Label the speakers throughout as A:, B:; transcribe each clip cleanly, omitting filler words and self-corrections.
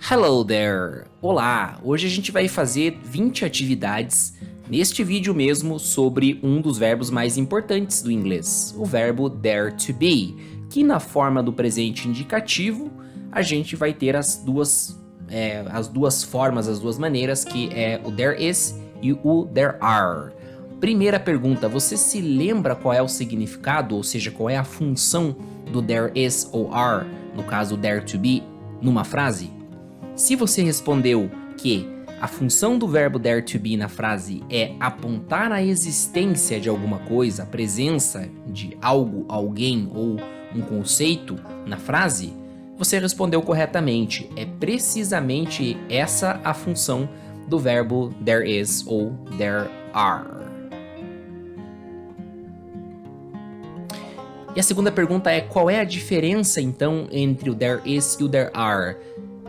A: Hello there! Olá! Hoje a gente vai fazer 20 atividades neste vídeo mesmo sobre um dos verbos mais importantes do inglês, o verbo dare to be, que na forma do presente indicativo a gente vai ter as duas formas, as duas maneiras, que é o there is e o there are. Primeira pergunta, você se lembra qual é o significado, ou seja, qual é a função do there is ou are, no caso dare to be, numa frase? Se você respondeu que a função do verbo dare to be na frase é apontar a existência de alguma coisa, a presença de algo, alguém ou um conceito na frase, você respondeu corretamente. É precisamente essa a função do verbo there is ou there are. E a segunda pergunta é: qual é a diferença então entre o there is e o there are?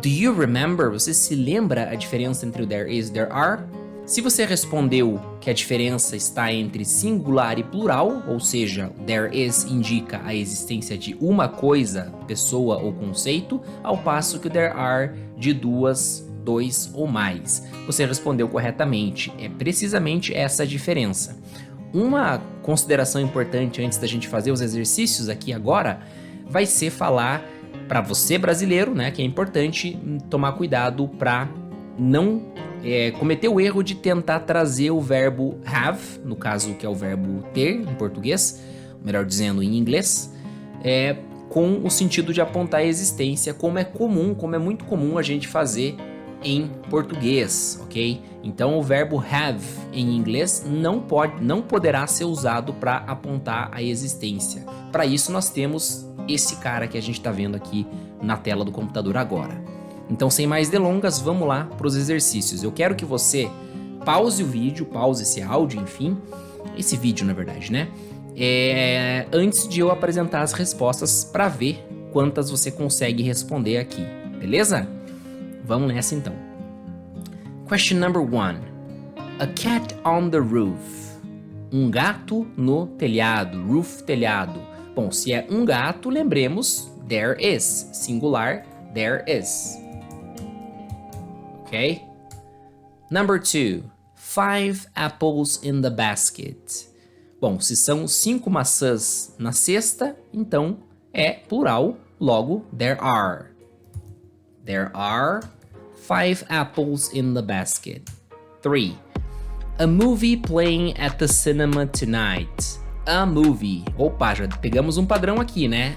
A: Do you remember? Você se lembra a diferença entre o there is e o there are? Se você respondeu que a diferença está entre singular e plural, ou seja, there is indica a existência de uma coisa, pessoa ou conceito, ao passo que o there are de duas, dois ou mais. Você respondeu corretamente. É precisamente essa a diferença. Uma consideração importante antes da gente fazer os exercícios aqui agora vai ser falar para você brasileiro, né, que é importante tomar cuidado para não cometer o erro de tentar trazer o verbo have, no caso que é o verbo ter em português, melhor dizendo em inglês, com o sentido de apontar a existência, como é muito comum a gente fazer em português, ok? Então o verbo have em inglês não poderá ser usado para apontar a existência. Para isso nós temos esse cara que a gente está vendo aqui na tela do computador agora. Então, sem mais delongas, vamos lá para os exercícios. Eu quero que você pause o vídeo, pause esse áudio, enfim, esse vídeo na verdade, né? Antes de eu apresentar as respostas para ver quantas você consegue responder aqui, beleza? Vamos nessa então. Question number 1. A cat on the roof. Um gato no telhado, roof, telhado. Bom, se é um gato, lembremos there is, singular, there is. Ok? Number 2. 5 apples in the basket. Bom, se são 5 maçãs na cesta, então é plural, logo there are. There are 5 apples in the basket. 3. A movie playing at the cinema tonight. A movie. Opa, já pegamos um padrão aqui, né?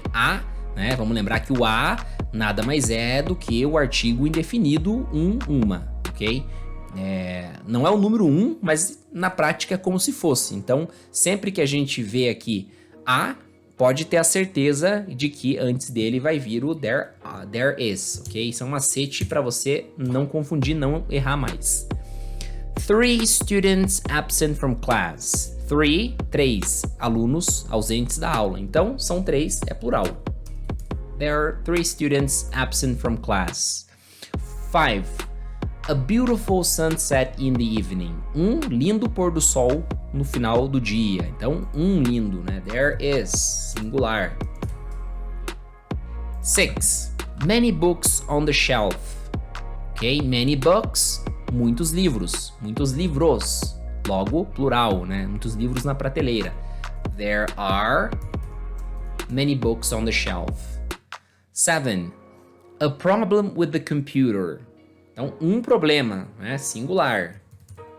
A: Né? Vamos lembrar que o a nada mais é do que o artigo indefinido uma, ok? Não é o número 1, mas na prática é como se fosse. Então, sempre que a gente vê aqui a, pode ter a certeza de que antes dele vai vir o there is, ok? Isso é um macete para você não confundir, não errar mais. 3 students absent from class. 3 alunos ausentes da aula. Então, são 3, é plural. There are 3 students absent from class. 5. A beautiful sunset in the evening. Um lindo pôr do sol no final do dia. Então, um lindo, né? There is, singular. 6. Many books on the shelf. Ok? Many books, muitos livros. Muitos livros. Logo, plural, né? Muitos livros na prateleira. There are many books on the shelf. 7. A problem with the computer. Então, um problema, né? Singular.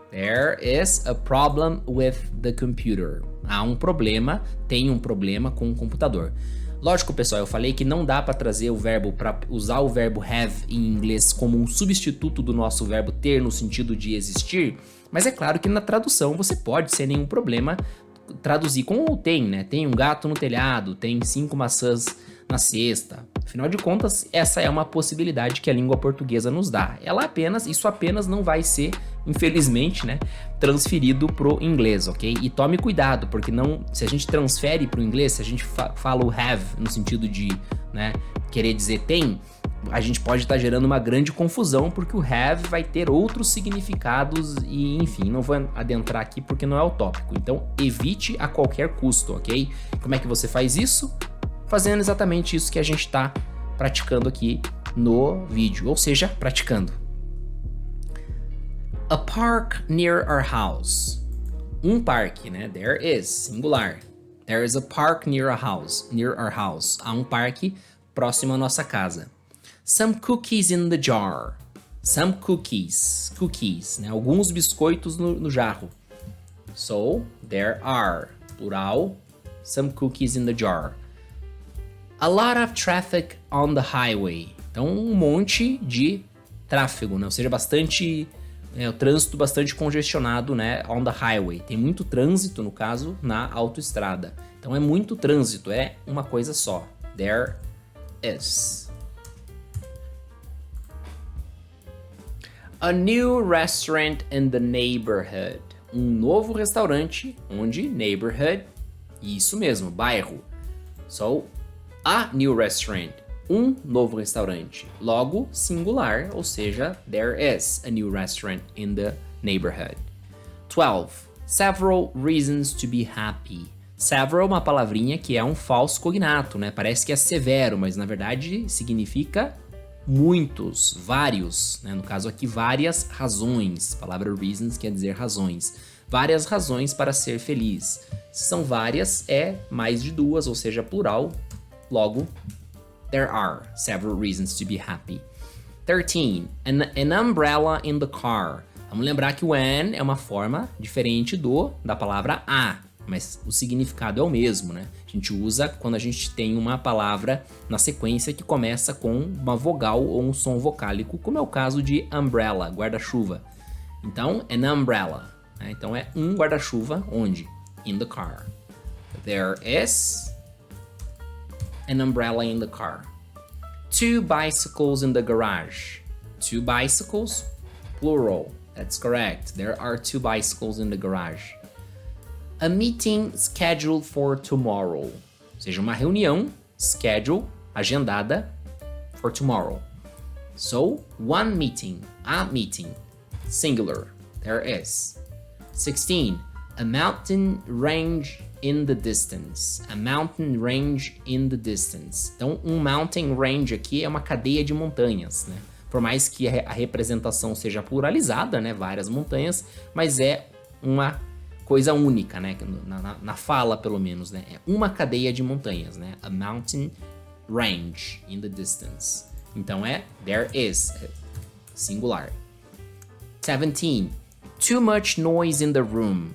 A: There is a problem with the computer. Há um problema, tem um problema com o computador. Lógico, pessoal, eu falei que não dá para trazer o verbo, para usar o verbo have em inglês como um substituto do nosso verbo ter no sentido de existir, mas é claro que na tradução você pode, sem nenhum problema, traduzir com o tem, né? Tem um gato no telhado, tem 5 maçãs na cesta. Afinal de contas, essa é uma possibilidade que a língua portuguesa nos dá. Isso apenas não vai ser, infelizmente, né, transferido pro inglês, ok? E tome cuidado, porque se a gente transfere pro inglês, se a gente fala o have no sentido de, né, querer dizer tem, a gente pode estar gerando uma grande confusão, porque o have vai ter outros significados e, enfim, não vou adentrar aqui porque não é o tópico. Então, evite a qualquer custo, ok? Como é que você faz isso? Fazendo exatamente isso que a gente está praticando aqui no vídeo, ou seja, praticando. A park near our house. Um parque, né? There is, singular. There is a park near our house. Há um parque próximo à nossa casa. Some cookies in the jar. Some cookies, né? Alguns biscoitos no jarro. So, there are, plural, some cookies in the jar. A lot of traffic on the highway. Então, um monte de tráfego, né? Ou seja, o trânsito bastante congestionado, né? On the highway. Tem muito trânsito, no caso, na autoestrada. Então, é muito trânsito, é uma coisa só. There is. A new restaurant in the neighborhood. Um novo restaurante, onde neighborhood, isso mesmo, bairro. So, a new restaurant, um novo restaurante. Logo, singular, ou seja, there is a new restaurant in the neighborhood. 12. Several reasons to be happy. Several é uma palavrinha que é um falso cognato, né? Parece que é severo, mas na verdade significa muitos, vários, né? No caso aqui, várias razões. A palavra reasons quer dizer razões. Várias razões para ser feliz. Se são várias, é mais de duas, ou seja, plural. Logo, there are several reasons to be happy. 13. An umbrella in the car. Vamos lembrar que o an é uma forma diferente da palavra a, mas o significado é o mesmo, né? A gente usa quando a gente tem uma palavra na sequência que começa com uma vogal ou um som vocálico, como é o caso de umbrella, guarda-chuva. Então, an umbrella, né? Então é um guarda-chuva onde? In the car. There is an umbrella in the car. 2 bicycles in the garage. 2 bicycles, plural. That's correct. There are 2 bicycles in the garage. A meeting scheduled for tomorrow. Ou seja, uma reunião, schedule, agendada, for tomorrow. So, one meeting, a meeting, singular, there is. 16. A mountain range in the distance. A mountain range in the distance. Então, um mountain range aqui é uma cadeia de montanhas, né? Por mais que a representação seja pluralizada, né? Várias montanhas, mas é uma coisa única, né? Na fala, pelo menos, né? É uma cadeia de montanhas, né? A mountain range in the distance. Então é there is, singular. 17. Too much noise in the room.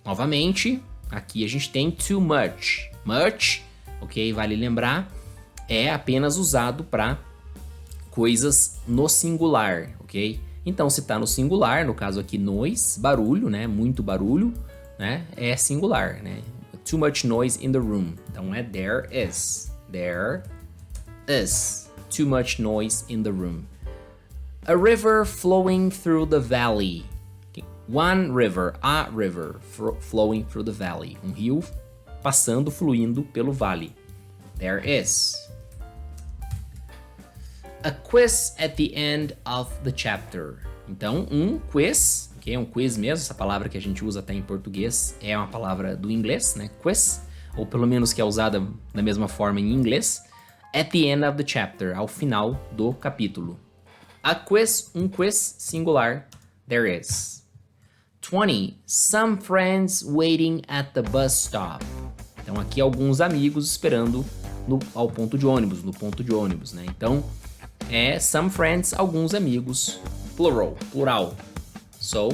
A: Novamente, aqui a gente tem too much. Much, ok? Vale lembrar, é apenas usado para coisas no singular, ok? Então, se tá no singular, no caso aqui noise, barulho, né? Muito barulho, né? É singular, né? Too much noise in the room. Então é there is. There is too much noise in the room. A river flowing through the valley. One river, a river flowing through the valley. Um rio passando, fluindo pelo vale. There is. A quiz at the end of the chapter. Então, um quiz, que é um quiz mesmo, essa palavra que a gente usa até em português é uma palavra do inglês, né? Quiz, ou pelo menos que é usada da mesma forma em inglês. At the end of the chapter, ao final do capítulo. A quiz, um quiz singular, there is. 20. Some friends waiting at the bus stop. Então aqui alguns amigos esperando no ponto de ônibus, né? Então é some friends, alguns amigos, plural. So,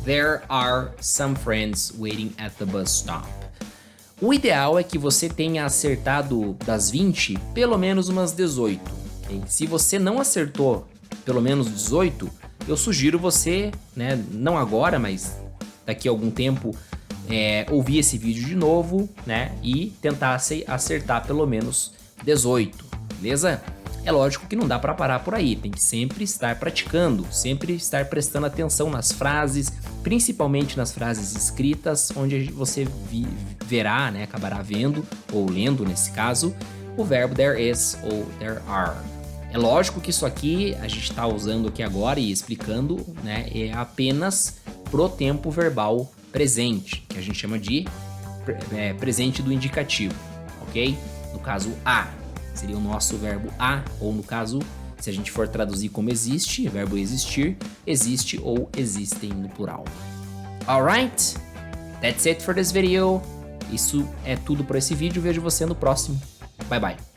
A: there are some friends waiting at the bus stop. O ideal é que você tenha acertado das 20, pelo menos umas 18. Okay? Se você não acertou pelo menos 18, eu sugiro você, né, não agora, mas daqui a algum tempo, ouvir esse vídeo de novo, né, e tentar acertar pelo menos 18, beleza? É lógico que não dá para parar por aí, tem que sempre estar praticando, sempre estar prestando atenção nas frases, principalmente nas frases escritas, onde você verá, né, acabará vendo, ou lendo nesse caso, o verbo there is ou there are. É lógico que isso aqui a gente está usando aqui agora e explicando, né, é apenas pro tempo verbal presente, que a gente chama de presente do indicativo, ok? No caso, a seria o nosso verbo a, ou no caso, Se a gente for traduzir como existe, verbo existir, existe ou existem no plural. Alright? That's it for this video. Isso é tudo por esse vídeo. Vejo você no próximo. Bye bye.